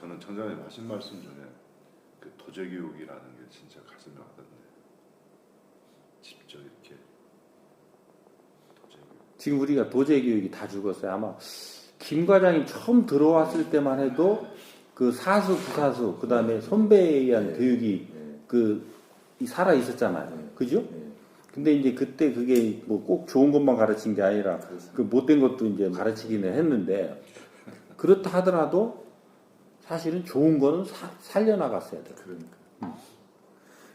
저는 청장님 하신 말씀 중에 그 도제교육이라는 게 진짜 가슴에 와닿네. 직접 이렇게 도제교육. 지금 우리가 도제교육이 다 죽었어요. 아마 김 과장이 처음 들어왔을 때만 해도 그 사수, 부사수, 그 다음에 선배에 의한 교육이 살아 있었잖아요. 그죠? 근데 이제 그때 그게 뭐 꼭 좋은 것만 가르친 게 아니라 그 못된 것도 이제 가르치기는 했는데 그렇다 하더라도 사실은 좋은 거는 살려나갔어야 돼요. 그러니까.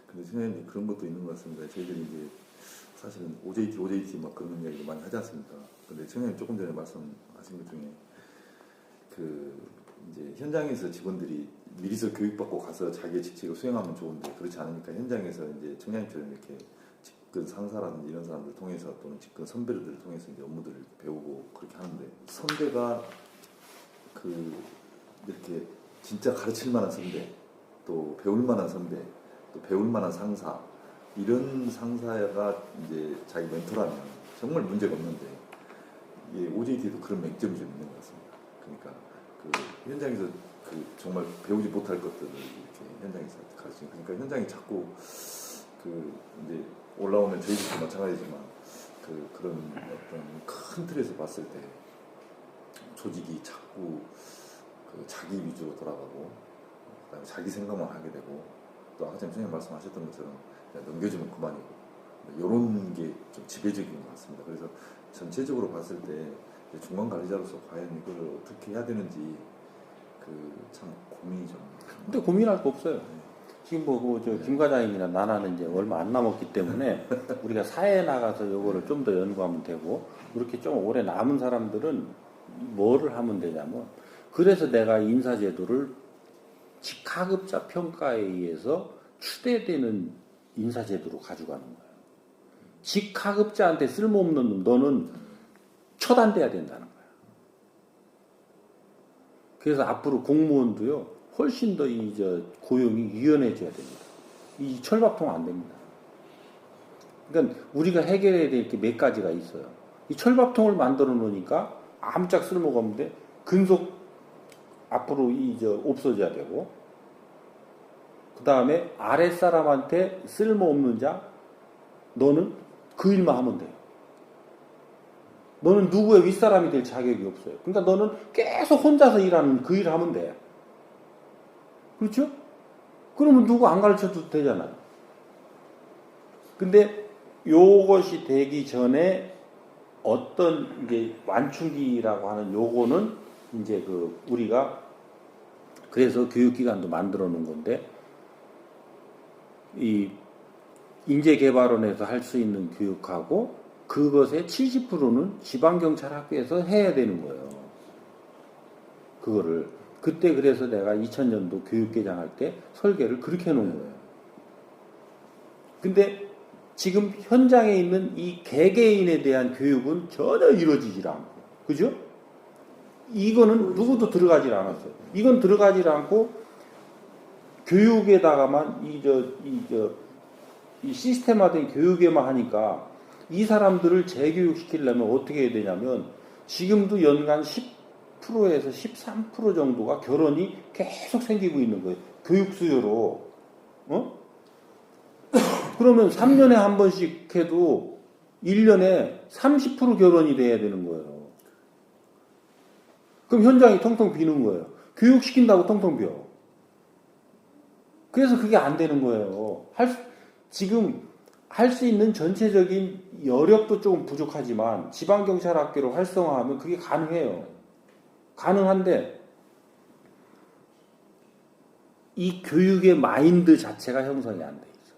근데 선생님 그런 것도 있는 것 같습니다. 저희들이 이제 사실은 OJT 막 그런 이야기도 많이 하지 않습니까? 근데 선생님 조금 전에 말씀하신 것 중에 그 이제 현장에서 직원들이 미리서 교육받고 가서 자기의 직책을 수행하면 좋은데 그렇지 않으니까 현장에서 이제 청장님처럼 이렇게 직근 상사라든지 이런 사람들 통해서 또는 직근 선배들을 통해서 이제 업무들을 배우고 그렇게 하는데 선배가 그 이렇게 진짜 가르칠 만한 선배, 또 배울 만한 선배, 또 배울 만한 상사 이런 상사가 이제 자기 멘토라면 정말 문제가 없는데 이 OJT도 그런 맹점이 좀 있는 것 같습니다. 그러니까 그 현장에서 그 정말 배우지 못할 것들을 이렇게 현장에서 가르치는 그러니까 현장이 자꾸 그 이제 올라오면 저희들도 마찬가지지만 그런 어떤 큰 틀에서 봤을 때 조직이 자꾸 그 자기 위주로 돌아가고 그다음에 자기 생각만 하게 되고 또 아까 전에 선생님 말씀하셨던 것처럼 넘겨주면 그만이고 이런 게 좀 지배적인 것 같습니다. 그래서 전체적으로 봤을 때 중간 관리자로서 과연 이걸 어떻게 해야 되는지 그 참 고민이 좀. 근데 고민할 거 없어요. 지금 김 과장님이나 나나는 이제 얼마 안 남았기 때문에 우리가 사회에 나가서 요거를 좀 더 연구하면 되고 이렇게 좀 오래 남은 사람들은 뭐를 하면 되냐면 그래서 내가 인사제도를 직하급자 평가에 의해서 추대되는 인사제도로 가져가는 거예요. 직하급자한테 쓸모없는 놈 너는 처단돼야 된다는 거예요. 그래서 앞으로 공무원도요 훨씬 더 고용이 유연해져야 됩니다. 이 철밥통 안 됩니다. 그러니까 우리가 해결해야 될 게 몇 가지가 있어요. 이 철밥통을 만들어 놓으니까 아무짝 쓸모가 없는데 근속 앞으로 없어져야 되고 그 다음에 아랫사람한테 쓸모없는 자 너는 그 일만 하면 돼요. 너는 누구의 윗사람이 될 자격이 없어요. 그러니까 너는 계속 혼자서 일하는 그 일을 하면 돼. 그렇죠? 그러면 누구 안 가르쳐도 되잖아요. 근데 요것이 되기 전에 어떤 이제 완충기라고 하는 요거는 이제 우리가 그래서 교육기관도 만들어 놓은 건데 이 인재개발원에서 할 수 있는 교육하고 그것의 70%는 지방경찰학교에서 해야 되는 거예요. 그거를 그때 그래서 내가 2000년도 교육개장 할 때 설계를 그렇게 해놓은 거예요. 근데 지금 현장에 있는 이 개개인에 대한 교육은 전혀 이루어지질 않고 그죠? 이거는 누구도 들어가질 않았어요. 이건 들어가질 않고 교육에다가만 이 시스템화된 교육에만 하니까 이 사람들을 재교육시키려면 어떻게 해야 되냐면 지금도 연간 10%에서 13% 정도가 결혼이 계속 생기고 있는 거예요. 교육 수요로. 그러면 3년에 한 번씩 해도 1년에 30% 결혼이 돼야 되는 거예요. 그럼 현장이 텅텅 비는 거예요. 교육시킨다고 텅텅 비어. 그래서 그게 안 되는 거예요. 지금 할 수 있는 전체적인 여력도 조금 부족하지만 지방경찰학교를 활성화하면 그게 가능해요. 가능한데 이 교육의 마인드 자체가 형성이 안 돼 있어.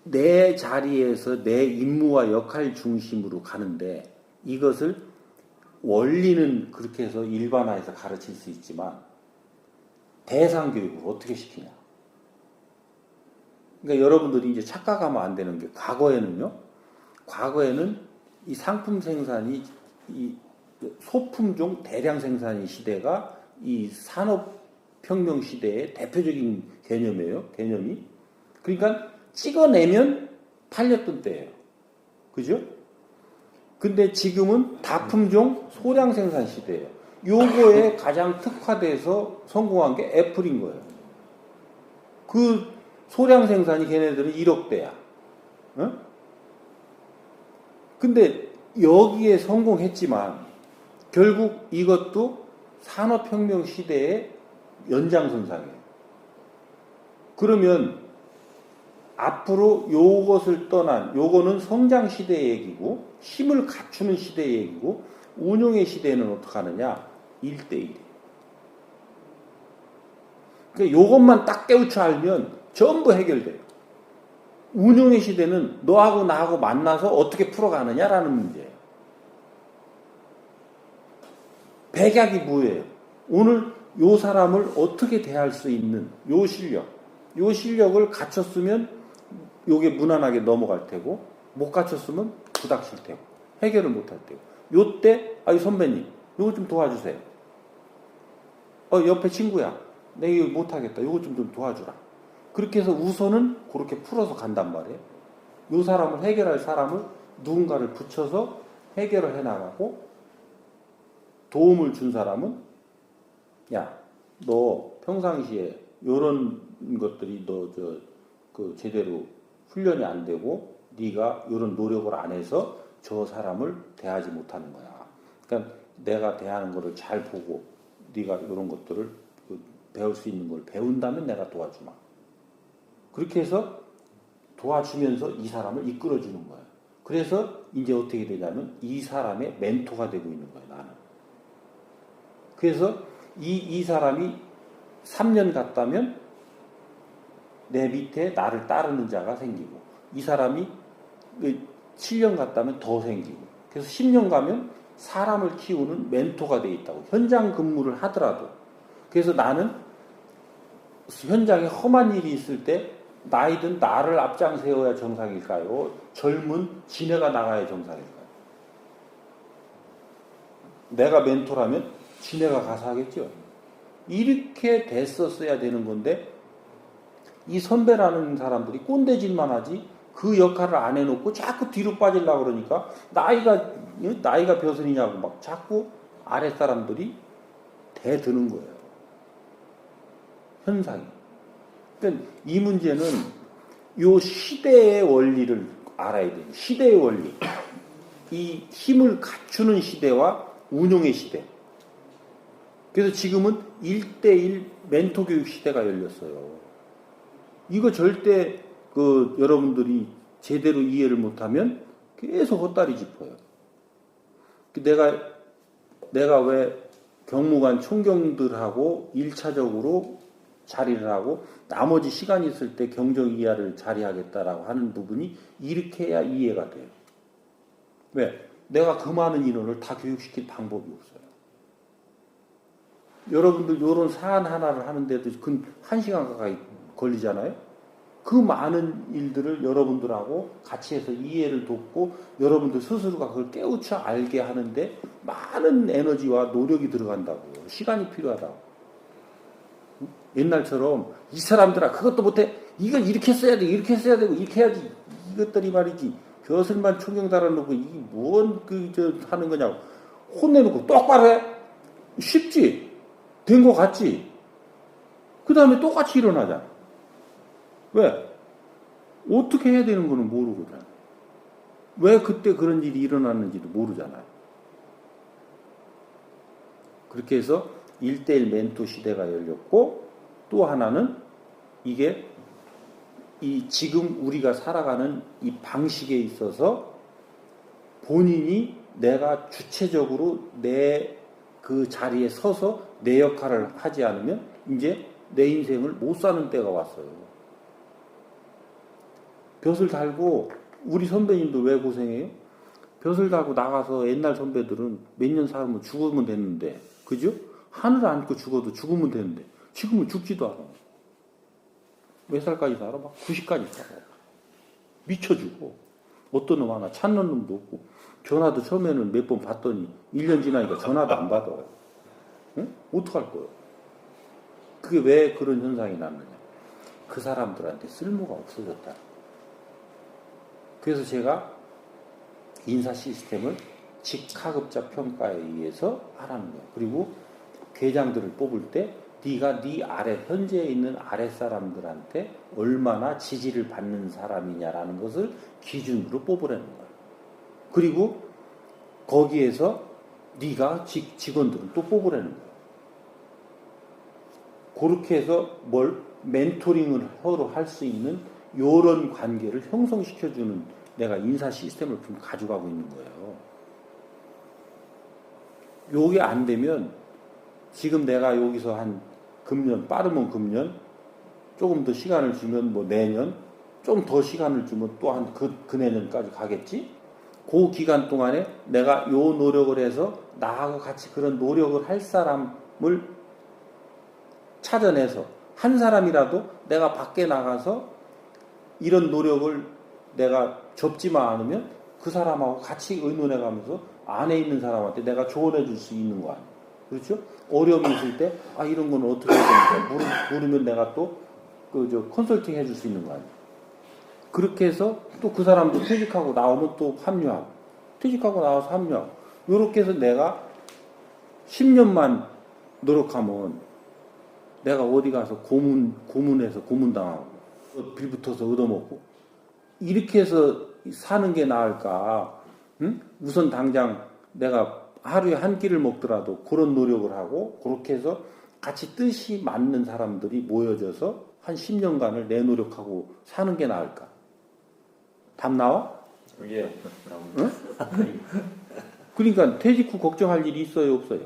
내 자리에서 내 임무와 역할 중심으로 가는데 이것을 원리는 그렇게 해서 일반화해서 가르칠 수 있지만 대상 교육을 어떻게 시키냐. 그러니까 여러분들이 이제 착각하면 안 되는 게 과거에는 이 상품 생산이 이 소품종 대량 생산의 시대가 이 산업혁명 시대의 대표적인 개념이. 그러니까 찍어내면 팔렸던 때예요. 그죠? 근데 지금은 다품종 소량 생산 시대예요. 요거에 가장 특화돼서 성공한 게 애플인 거예요. 그 소량 생산이 걔네들은 1억 대야. 어? 근데 여기에 성공했지만 결국 이것도 산업혁명 시대의 연장선상이에요. 그러면 앞으로 요것을 떠난 요거는 성장 시대의 얘기고 힘을 갖추는 시대의 얘기고 운용의 시대에는 어떻게 하느냐? 1대1. 그러니까 요것만 딱 깨우쳐 알면 전부 해결돼요. 운용의 시대는 너하고 나하고 만나서 어떻게 풀어가느냐라는 문제예요. 백약이 뭐예요? 오늘 요 사람을 어떻게 대할 수 있는 요 실력. 요 실력을 갖췄으면 요게 무난하게 넘어갈 테고 못 갖췄으면 부닥칠 테고 해결을 못할 테고 요때 아이 선배님 요거 좀 도와주세요. 옆에 친구야 내가 이거 못하겠다 요거 좀 도와주라. 그렇게 해서 우선은 그렇게 풀어서 간단 말이에요. 요 사람을 해결할 사람을 누군가를 붙여서 해결을 해나가고 도움을 준 사람은 야 너 평상시에 요런 것들이 너 제대로 훈련이 안 되고 네가 이런 노력을 안 해서 저 사람을 대하지 못하는 거야. 그러니까 내가 대하는 거를 잘 보고 네가 이런 것들을 배울 수 있는 걸 배운다면 내가 도와주마. 그렇게 해서 도와주면서 이 사람을 이끌어주는 거야. 그래서 이제 어떻게 되냐면 이 사람의 멘토가 되고 있는 거야, 나는. 그래서 이 사람이 3년 갔다면 내 밑에 나를 따르는 자가 생기고 이 사람이 7년 갔다면 더 생기고 그래서 10년 가면 사람을 키우는 멘토가 돼 있다고. 현장 근무를 하더라도. 그래서 나는 현장에 험한 일이 있을 때 나이든 나를 앞장 세워야 정상일까요? 젊은 지네가 나가야 정상일까요? 내가 멘토라면 지네가 가서 하겠죠. 이렇게 됐었어야 되는 건데 이 선배라는 사람들이 꼰대질만 하지 그 역할을 안 해놓고 자꾸 뒤로 빠지려고 그러니까 나이가 벼슬이냐고 막 자꾸 아랫사람들이 대드는 거예요. 현상이. 그러니까 이 문제는 요 시대의 원리를 알아야 돼요. 시대의 원리. 이 힘을 갖추는 시대와 운용의 시대. 그래서 지금은 1대1 멘토 교육 시대가 열렸어요. 이거 절대 여러분들이 제대로 이해를 못하면 계속 헛다리 짚어요. 내가 왜 경무관 총경들하고 1차적으로 자리를 하고 나머지 시간이 있을 때 경정 이하를 자리하겠다라고 하는 부분이 이렇게 해야 이해가 돼요. 왜? 내가 그 많은 인원을 다 교육시킬 방법이 없어요. 여러분들 이런 사안 하나를 하는데도 근 1시간 가까이 걸리잖아요. 그 많은 일들을 여러분들하고 같이 해서 이해를 돕고 여러분들 스스로가 그걸 깨우쳐 알게 하는데 많은 에너지와 노력이 들어간다고요. 시간이 필요하다고. 옛날처럼 이 사람들아 그것도 못해. 이걸 이렇게 써야 돼. 이렇게 써야 되고 이렇게 해야지. 이것들이 말이지. 벼슬만 총경 달아놓고 이게 뭔 하는 거냐고. 혼내놓고 똑바로 해. 쉽지. 된 거 같지. 그 다음에 똑같이 일어나잖아. 왜? 어떻게 해야 되는 거는 모르거든. 왜 그때 그런 일이 일어났는지도 모르잖아요. 그렇게 해서 1대1 멘토 시대가 열렸고 또 하나는 이게 지금 우리가 살아가는 이 방식에 있어서 본인이 내가 주체적으로 내 그 자리에 서서 내 역할을 하지 않으면 이제 내 인생을 못 사는 때가 왔어요. 벼슬 달고 우리 선배님도 왜 고생해요? 벼슬 달고 나가서 옛날 선배들은 몇 년 살면 죽으면 됐는데 그죠? 하늘 안고 죽어도 죽으면 되는데 지금은 죽지도 않아. 몇 살까지 살아? 막 90까지 살아. 미쳐 죽어. 어떤 놈 하나 찾는 놈도 없고 전화도 처음에는 몇 번 받더니 1년 지나니까 전화도 안 받아. 응? 어떡할 거예요? 그게 왜 그런 현상이 났느냐? 그 사람들한테 쓸모가 없어졌다. 그래서 제가 인사 시스템을 직하급자 평가에 의해서 하라는 거야. 그리고 계장들을 뽑을 때 네가 네 아래 현재 있는 아래 사람들한테 얼마나 지지를 받는 사람이냐라는 것을 기준으로 뽑으라는 거야. 그리고 거기에서 네가 직원들을 또 뽑으라는 거야. 그렇게 해서 멘토링을 서로 할 수 있는 이런 관계를 형성시켜주는 내가 인사 시스템을 좀 가져가고 있는 거예요. 요게 안 되면 지금 내가 여기서 한 금년, 빠르면 금년, 조금 더 시간을 주면 뭐 내년, 좀 더 시간을 주면 또 한 그 내년까지 가겠지? 그 기간 동안에 내가 요 노력을 해서 나하고 같이 그런 노력을 할 사람을 찾아내서 한 사람이라도 내가 밖에 나가서 이런 노력을 내가 접지만 않으면 그 사람하고 같이 의논해 가면서 안에 있는 사람한테 내가 조언해 줄 수 있는 거 아니에요. 그렇죠? 어려움이 있을 때, 이런 건 어떻게 해야 됩니까? 물으면 내가 또, 컨설팅 해줄 수 있는 거 아니에요. 그렇게 해서 또 그 사람도 퇴직하고 나오면 또 합류하고, 퇴직하고 나와서 합류하고, 요렇게 해서 내가 10년만 노력하면 내가 어디 가서 고문해서 고문당하고, 빌붙어서 얻어먹고, 이렇게 해서 사는 게 나을까? 응? 우선 당장 내가 하루에 한 끼를 먹더라도 그런 노력을 하고 그렇게 해서 같이 뜻이 맞는 사람들이 모여져서 한 10년간을 내 노력하고 사는 게 나을까? 답 나와? 예. 응? 그러니까 퇴직 후 걱정할 일이 있어요, 없어요?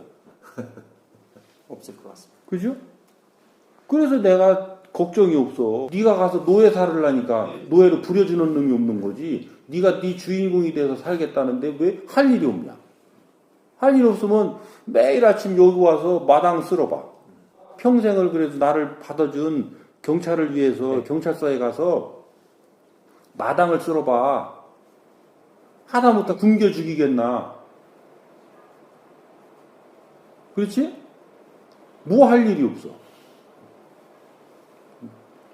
없을 것 같습니다. 그죠? 그래서 내가 걱정이 없어. 네가 가서 노예 살으려니까 노예를 부려주는 놈이 없는 거지. 네가 네 주인공이 돼서 살겠다는데 왜 할 일이 없냐? 할 일 없으면 매일 아침 여기 와서 마당 쓸어봐. 평생을 그래도 나를 받아준 경찰을 위해서 경찰서에 가서 마당을 쓸어봐. 하다못해 굶겨 죽이겠나? 그렇지? 뭐 할 일이 없어.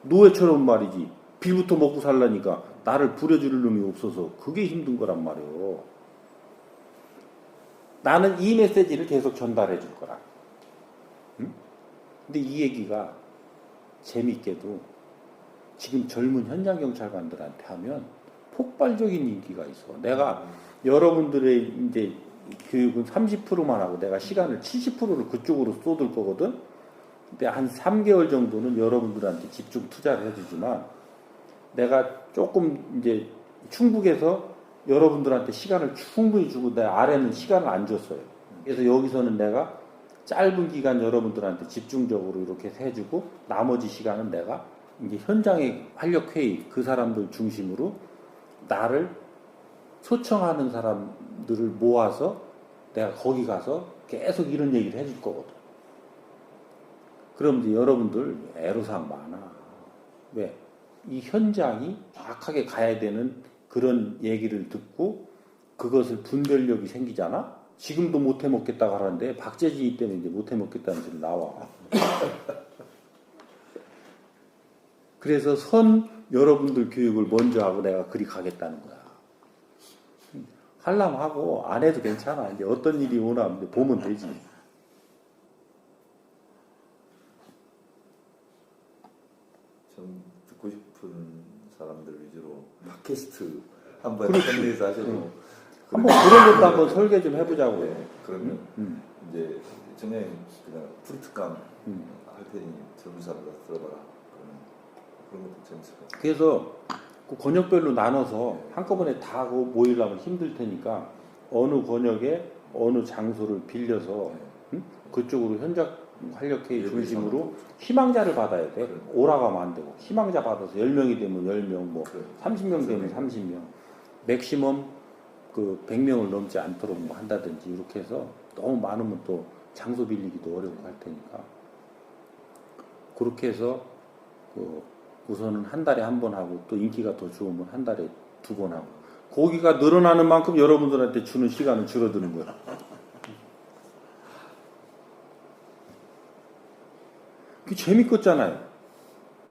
노예처럼 말이지. 빌부터 먹고 살라니까 나를 부려줄 놈이 없어서 그게 힘든 거란 말이에요. 나는 이 메시지를 계속 전달해 줄 거라. 응? 근데 이 얘기가 재밌게도 지금 젊은 현장 경찰관들한테 하면 폭발적인 인기가 있어. 내가 여러분들의 이제 교육은 30%만 하고 내가 시간을 70%를 그쪽으로 쏟을 거거든. 근데 한 3개월 정도는 여러분들한테 집중 투자를 해주지만 내가 조금 이제 충북에서 여러분들한테 시간을 충분히 주고 내 아래는 시간을 안 줬어요. 그래서 여기서는 내가 짧은 기간 여러분들한테 집중적으로 이렇게 해주고 나머지 시간은 내가 이제 현장의 활력회의 그 사람들 중심으로 나를 초청하는 사람들을 모아서 내가 거기 가서 계속 이런 얘기를 해줄 거거든. 그럼 이제 여러분들 애로사항 많아. 왜? 이 현장이 정확하게 가야 되는 그런 얘기를 듣고 그것을 분별력이 생기잖아? 지금도 못해 먹겠다고 하는데 박재지 때문에 이제 못해 먹겠다는 소리 나와. 그래서 여러분들 교육을 먼저 하고 내가 그리 가겠다는 거야. 하려면 하고 안 해도 괜찮아. 이제 어떤 일이 오나 보면 되지. 좀 듣고 싶은 사람들 위주로 팟캐스트 한번 설계해서 하셔도 한번 그런 것도 한번 설계 좀 해보자고요. 네, 그러면 이제 정말 그냥 프리트감 할 테니 젊은 사람들 들어봐라. 그런 것도 재밌을 것 같아요. 그래서 그 권역별로 나눠서 한꺼번에 다 모이려면 힘들 테니까 어느 권역에 어느 장소를 빌려서 그쪽으로 현장 활력회의 중심으로 희망자를 받아야 돼. 오라고 하면 안 되고 희망자 받아서 10명이 되면 10명, 뭐 30명 되면 30명, 맥시멈 그 100명을 넘지 않도록 뭐 한다든지 이렇게 해서 너무 많으면 또 장소 빌리기도 어렵고 할 테니까 그렇게 해서 우선은 한 달에 한 번 하고 또 인기가 더 좋으면 한 달에 2번 하고 거기가 늘어나는 만큼 여러분들한테 주는 시간은 줄어드는 거야. 그게 재밌겠잖아요.